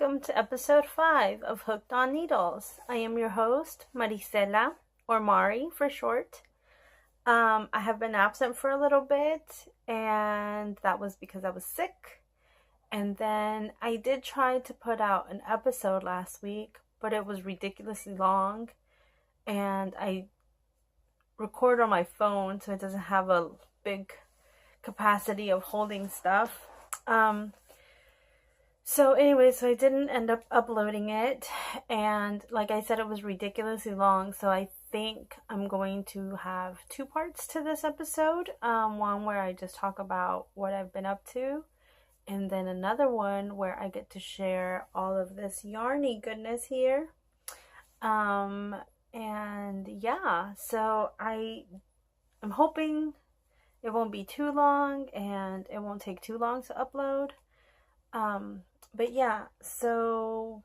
welcome to episode 5 of Hooked on Needles. I am your host, Maricela, or Mari for short. I have been absent for a little bit, and that was because I was sick. And then I did try to put out an episode last week, but it was ridiculously long, and I record on my phone, so it doesn't have a big capacity of holding stuff. So I didn't end up uploading it, and like I said, it was ridiculously long, so I think I'm going to have 2 parts to this episode. One where I just talk about what I've been up to, and then another one where I get to share all of this yarny goodness here. And yeah, so I'm hoping it won't be too long, and it won't take too long to upload. But yeah, so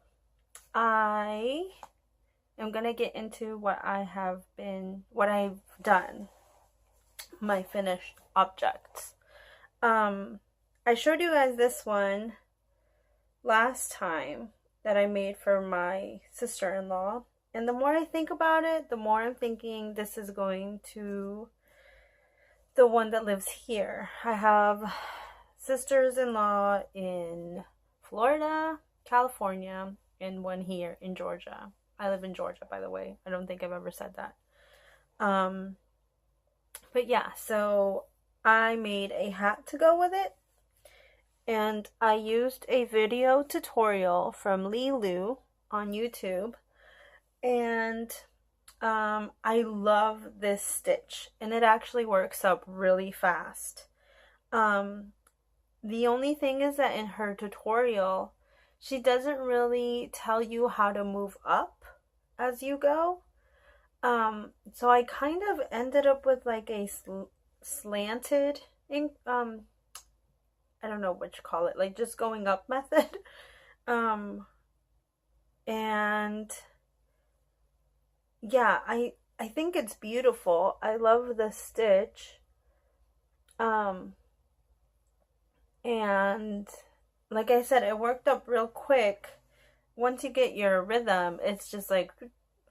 I am gonna get into what I've done, my finished objects. I showed you guys this one last time that I made for my sister-in-law, and the more I think about it, the more I'm thinking this is going to the one that lives here. I have sisters-in-law in Florida, California, and one here in Georgia. I live in Georgia, by the way. I don't think I've ever said that. But yeah, so I made a hat to go with it, and I used a video tutorial from Lilu on YouTube, and I love this stitch, and it actually works up really fast. The only thing is that in her tutorial, she doesn't really tell you how to move up as you go. So I kind of ended up with like a slanted, I don't know what you call it, like just going up method. And yeah, I think it's beautiful. I love the stitch. And like I said, it worked up real quick. Once you get your rhythm, it's just like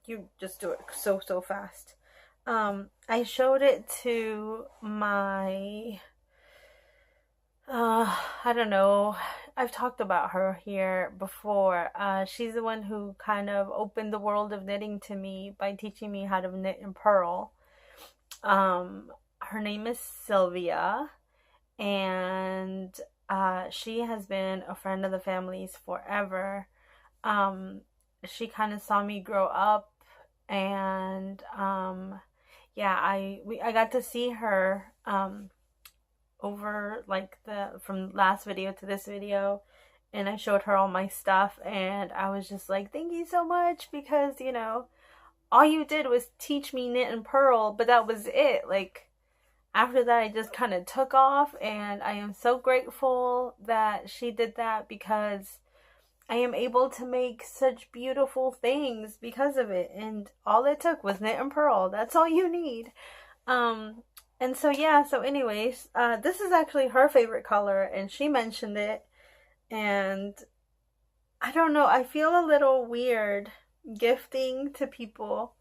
you just do it so fast. I showed it to my I don't know, I've talked about her here before. She's the one who kind of opened the world of knitting to me by teaching me how to knit and purl. Her name is Sylvia, and she has been a friend of the family's forever. She kind of saw me grow up, and yeah, I got to see her over like from last video to this video, and I showed her all my stuff, and I was just like, thank you so much, because all you did was teach me knit and purl, but that was it. Like, after that, I just kind of took off, and I am so grateful that she did that, because I am able to make such beautiful things because of it, and all it took was knit and purl. That's all you need. And so yeah, so anyways, this is actually her favorite color, and she mentioned it, and I don't know, I feel a little weird gifting to people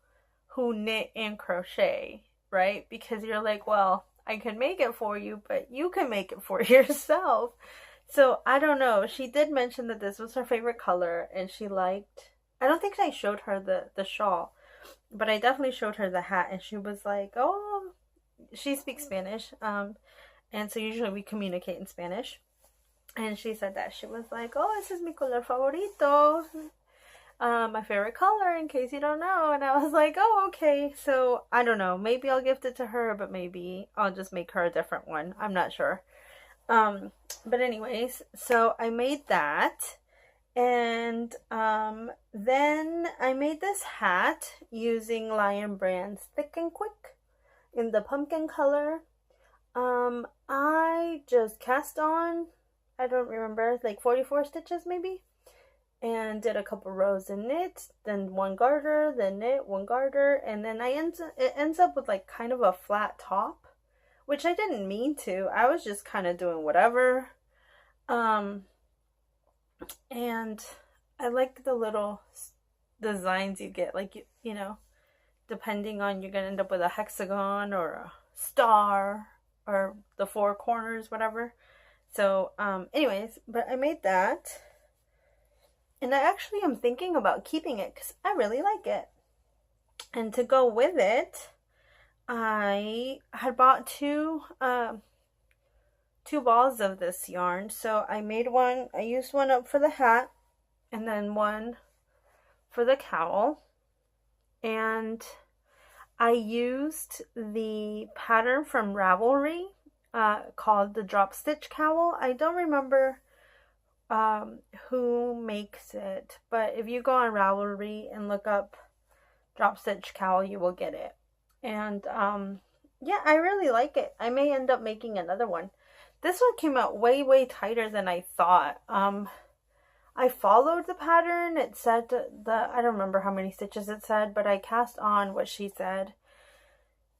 who knit and crochet, right? Because you're like, well, I can make it for you, but you can make it for yourself. So I don't know. She did mention that this was her favorite color, and she liked, I don't think I showed her the shawl, but I definitely showed her the hat, and she was like, oh, she speaks Spanish, and so usually we communicate in Spanish, and she said that she was like, oh, ese es mi color favorito, my favorite color, in case you don't know. And I was like, oh, okay. So I don't know, maybe I'll gift it to her, but maybe I'll just make her a different one. I'm not sure. But anyways, so I made that, and then I made this hat using Lion Brand's Thick and Quick in the pumpkin color. I just cast on, I don't remember, like 44 stitches maybe, and did a couple rows in knit, then one garter, then knit, one garter, and then it ends up with like kind of a flat top, which I didn't mean to. I was just kind of doing whatever. And I like the little designs you get, like, you know, depending on, you're gonna end up with a hexagon or a star or the four corners, whatever. So anyways, but I made that, and I actually am thinking about keeping it because I really like it. And to go with it, I had bought two balls of this yarn. So I made one, I used one up for the hat and then one for the cowl. And I used the pattern from Ravelry called the Drop Stitch Cowl. I don't remember who makes it, but if you go on Ravelry and look up Drop Stitch Cowl, you will get it. And yeah, I really like it. I may end up making another one. This one came out way tighter than I thought. I followed the pattern. It said I don't remember how many stitches it said, but I cast on what she said.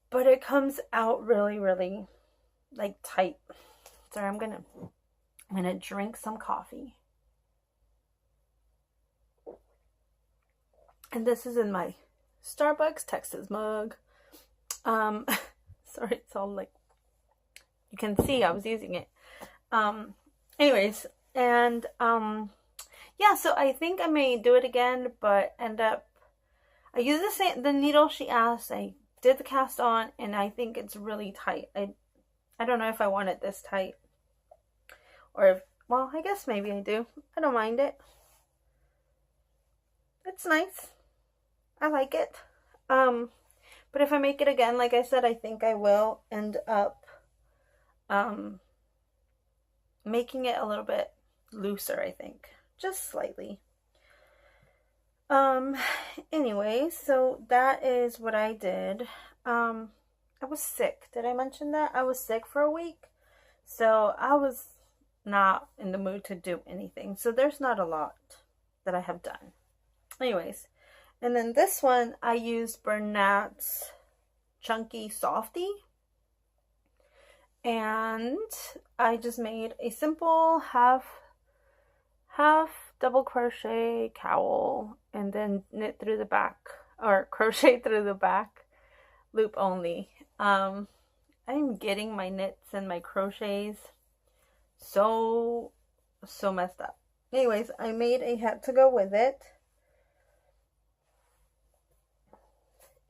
But it comes out really like tight. Sorry, I'm gonna drink some coffee. And this is in my Starbucks Texas mug. Sorry, it's all like, you can see I was using it. Anyways, and yeah, so I think I may do it again, but end up, I used the needle she asked, I did the cast on, and I think it's really tight. I don't know if I want it this tight, or if, well, I guess maybe I do. I don't mind it. It's nice. I like it. But if I make it again, like I said, I think I will end up making it a little bit looser, I think. Just slightly. Anyways, so that is what I did. I was sick. Did I mention that? I was sick for a week. So I was not in the mood to do anything. So there's not a lot that I have done. Anyways, and then this one, I used Bernat's Chunky Softy. And I just made a simple half double crochet cowl and then knit through the back, or crochet through the back loop only. I'm getting my knits and my crochets so messed up. Anyways, I made a hat to go with it.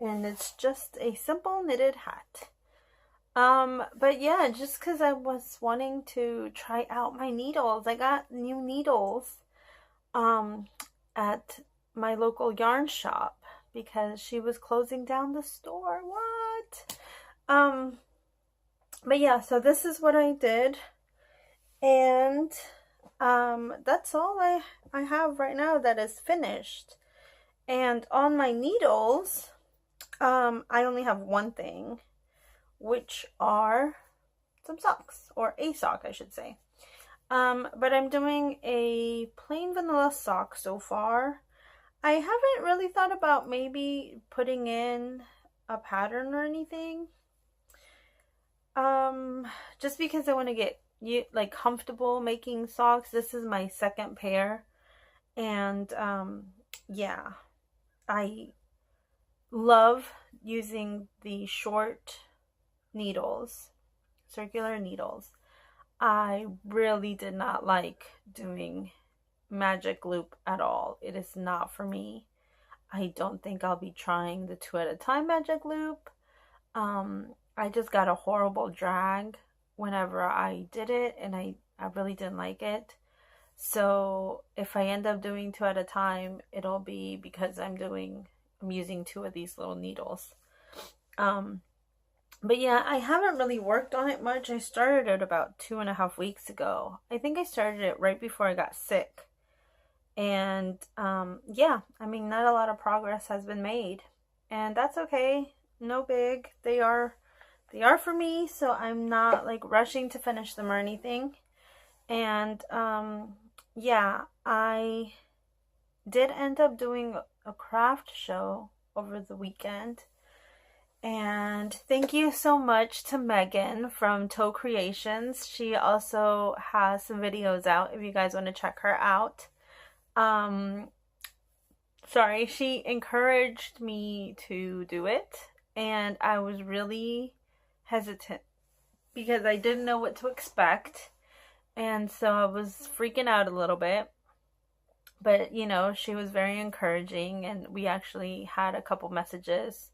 And it's just a simple knitted hat. But yeah, just because I was wanting to try out my needles. I got new needles at my local yarn shop because she was closing down the store. What? But yeah, so this is what I did. And that's all I have right now that is finished. And on my needles, I only have one thing, which are some socks, or a sock, I should say. But I'm doing a plain vanilla sock so far. I haven't really thought about maybe putting in a pattern or anything. Just because I want to get like comfortable making socks. This is my second pair, and yeah, I love using the short needles, circular needles. I really did not like doing magic loop at all. It is not for me. I don't think I'll be trying the 2 at a time magic loop. I just got a horrible drag whenever I did it, and I really didn't like it. So if I end up doing 2 at a time, it'll be because I'm using 2 of these little needles. But yeah, I haven't really worked on it much. I started it about 2.5 weeks ago. I think I started it right before I got sick. And yeah, I mean, not a lot of progress has been made. And that's okay. No big. They are for me, so I'm not like rushing to finish them or anything. And yeah, I did end up doing a craft show over the weekend. And thank you so much to Megan from Toe Creations. She also has some videos out if you guys want to check her out. she encouraged me to do it, and I was really hesitant because I didn't know what to expect, and so I was freaking out a little bit. But she was very encouraging, and we actually had a couple messages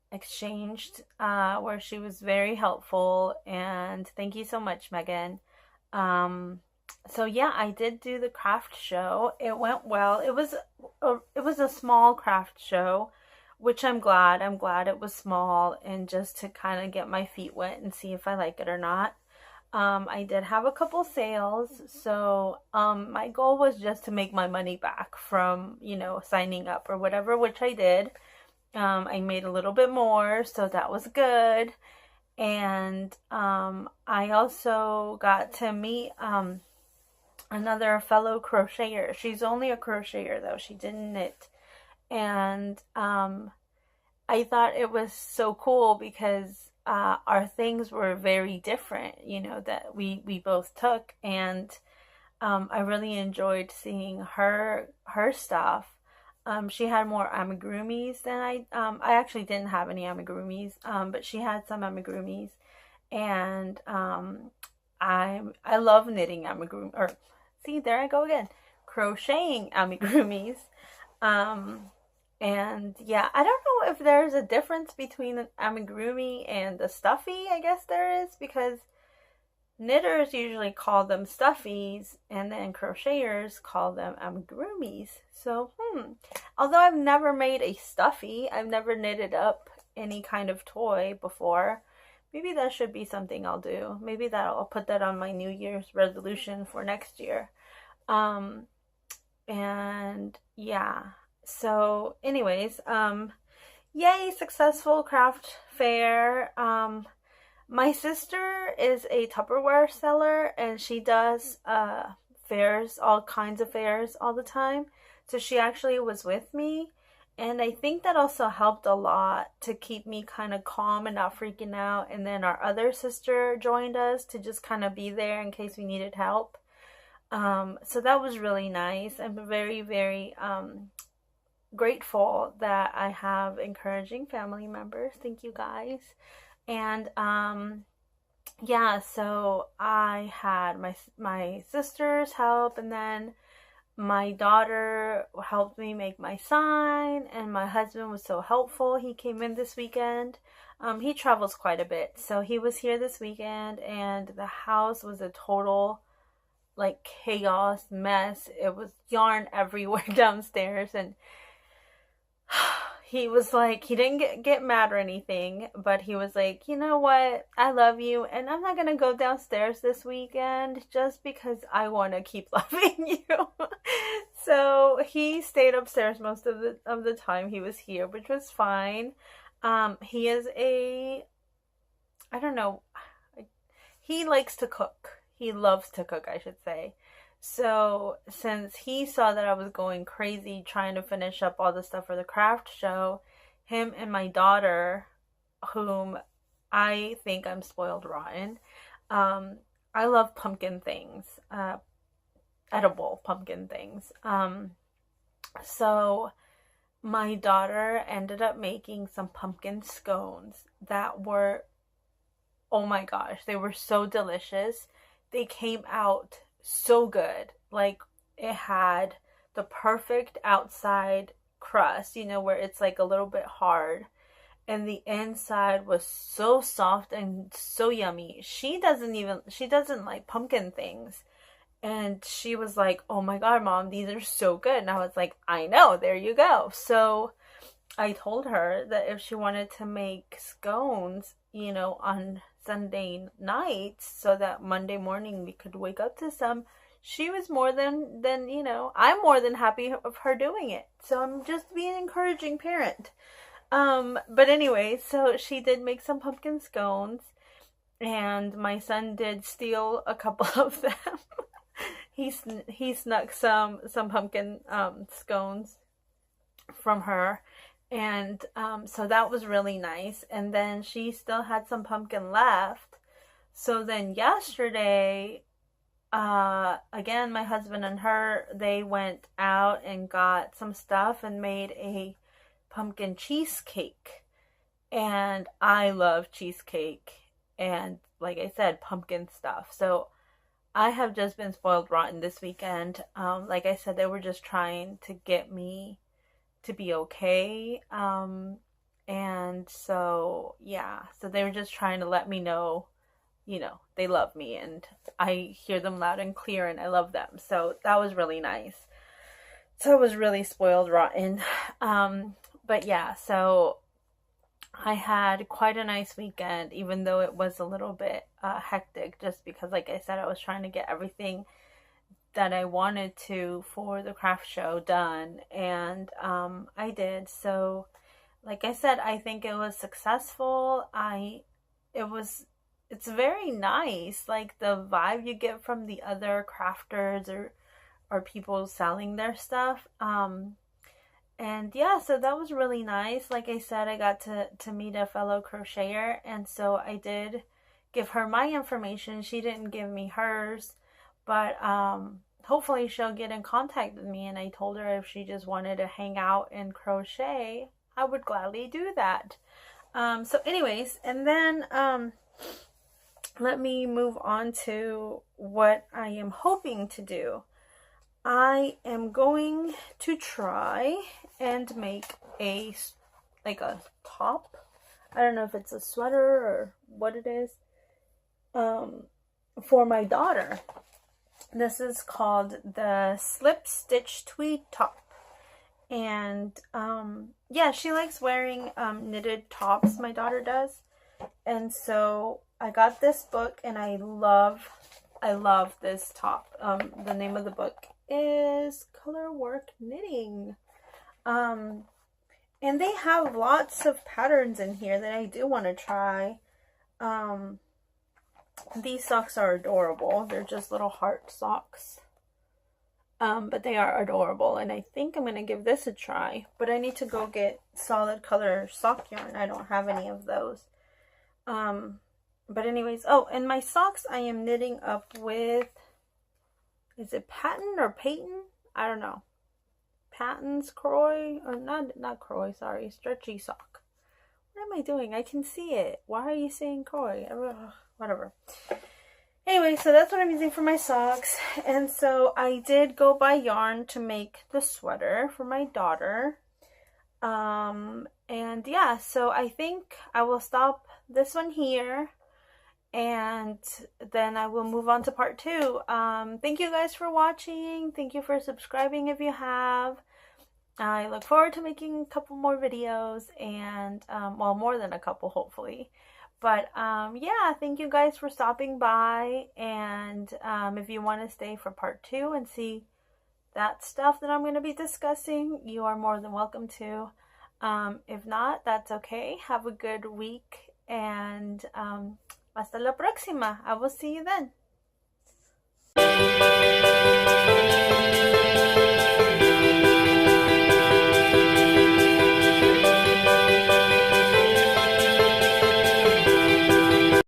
exchanged where she was very helpful, and thank you so much, Megan. So yeah, I did do the craft show. It went well. It was a small craft show, which I'm glad. I'm glad it was small, and just to kind of get my feet wet and see if I like it or not. I did have a couple sales, so my goal was just to make my money back from signing up or whatever, which I did. I made a little bit more, so that was good. And I also got to meet another fellow crocheter. She's only a crocheter though, she didn't knit. And I thought it was so cool because our things were very different, that we both took. And I really enjoyed seeing her stuff. She had more amigurumis than I actually didn't have any amigurumis, but she had some amigurumis. And I love knitting amigurumi, or see, there I go again, crocheting amigurumis. And yeah, I don't know if there's a difference between an amigurumi and the stuffy. I guess there is, because knitters usually call them stuffies, and then crocheters call them amigurumis. So, although I've never made a stuffy, I've never knitted up any kind of toy before. Maybe that should be something I'll do. Maybe I'll put that on my New Year's resolution for next year. And yeah. So anyways, yay, successful craft fair. My sister is a Tupperware seller, and she does fairs, all kinds of fairs all the time. So she actually was with me, and I think that also helped a lot to keep me kind of calm and not freaking out. And then our other sister joined us to just kind of be there in case we needed help. So that was really nice. I'm very, very grateful that I have encouraging family members. Thank you guys. And yeah, so I had my sister's help, and then my daughter helped me make my sign, and my husband was so helpful. He came in this weekend. He travels quite a bit, so he was here this weekend, and the house was a total like chaos mess. It was yarn everywhere downstairs, and he was like, he didn't get mad or anything, but he was like, you know what, I love you, and I'm not gonna go downstairs this weekend just because I want to keep loving you. So he stayed upstairs most of the time he was here, which was fine. He is I don't know, he likes to cook. He loves to cook, I should say. So since he saw that I was going crazy trying to finish up all the stuff for the craft show, him and my daughter, whom I think I'm spoiled rotten, I love pumpkin things, edible pumpkin things. So my daughter ended up making some pumpkin scones that were, oh my gosh, they were so delicious. They came out so good. Like, it had the perfect outside crust, where it's like a little bit hard, and the inside was so soft and so yummy. She doesn't like pumpkin things, and she was like, oh my god, Mom, these are so good. And I was like, I know, there you go. So I told her that if she wanted to make scones, on Sunday nights, so that Monday morning we could wake up to some, she was more than I'm more than happy of her doing it. So I'm just being an encouraging parent. But anyway, so she did make some pumpkin scones, and my son did steal a couple of them. he snuck some pumpkin scones from her. And so that was really nice. And then she still had some pumpkin left. So then yesterday, again, my husband and her, they went out and got some stuff and made a pumpkin cheesecake. And I love cheesecake and, like I said, pumpkin stuff. So I have just been spoiled rotten this weekend. Like I said, they were just trying to get me to be okay. And so, yeah, so they were just trying to let me know, you know, they love me and I hear them loud and clear and I love them. So that was really nice. So I was really spoiled rotten. But yeah, so I had quite a nice weekend, even though it was a little bit hectic, just because, like I said, I was trying to get everything that I wanted to for the craft show done, and I did. So, like I said, I think it was successful. It's very nice, like the vibe you get from the other crafters or people selling their stuff. And yeah, so that was really nice. Like I said, I got to meet a fellow crocheter, and so I did give her my information. She didn't give me hers, but hopefully she'll get in contact with me, and I told her if she just wanted to hang out and crochet, I would gladly do that. So anyways, and then let me move on to what I am hoping to do. I am going to try and make a top. I don't know if it's a sweater or what it is, for my daughter. This is called the Slip Stitch Tweed Top. And yeah, she likes wearing knitted tops, my daughter does. And so I got this book and I love this top. The name of the book is Color Work Knitting. And they have lots of patterns in here that I do want to try. These socks are adorable. They're just little heart socks. But they are adorable, and I think I'm going to give this a try. But I need to go get solid color sock yarn. I don't have any of those. But anyways, oh, and my socks I am knitting up with, is it Patton or Peyton? I don't know. Patton's Croy, or not Croy, sorry, Stretchy Sock. What am I doing? I can see it. Why are you saying Croy? Whatever. Anyway, so that's what I'm using for my socks. And so I did go buy yarn to make the sweater for my daughter. And yeah, so I think I will stop this one here. And then I will move on to part 2. Thank you guys for watching. Thank you for subscribing if you have. I look forward to making a couple more videos, and well, more than a couple, hopefully. But yeah, thank you guys for stopping by. And if you want to stay for part 2 and see that stuff that I'm going to be discussing, you are more than welcome to. If not, that's okay. Have a good week, and hasta la próxima. I will see you then.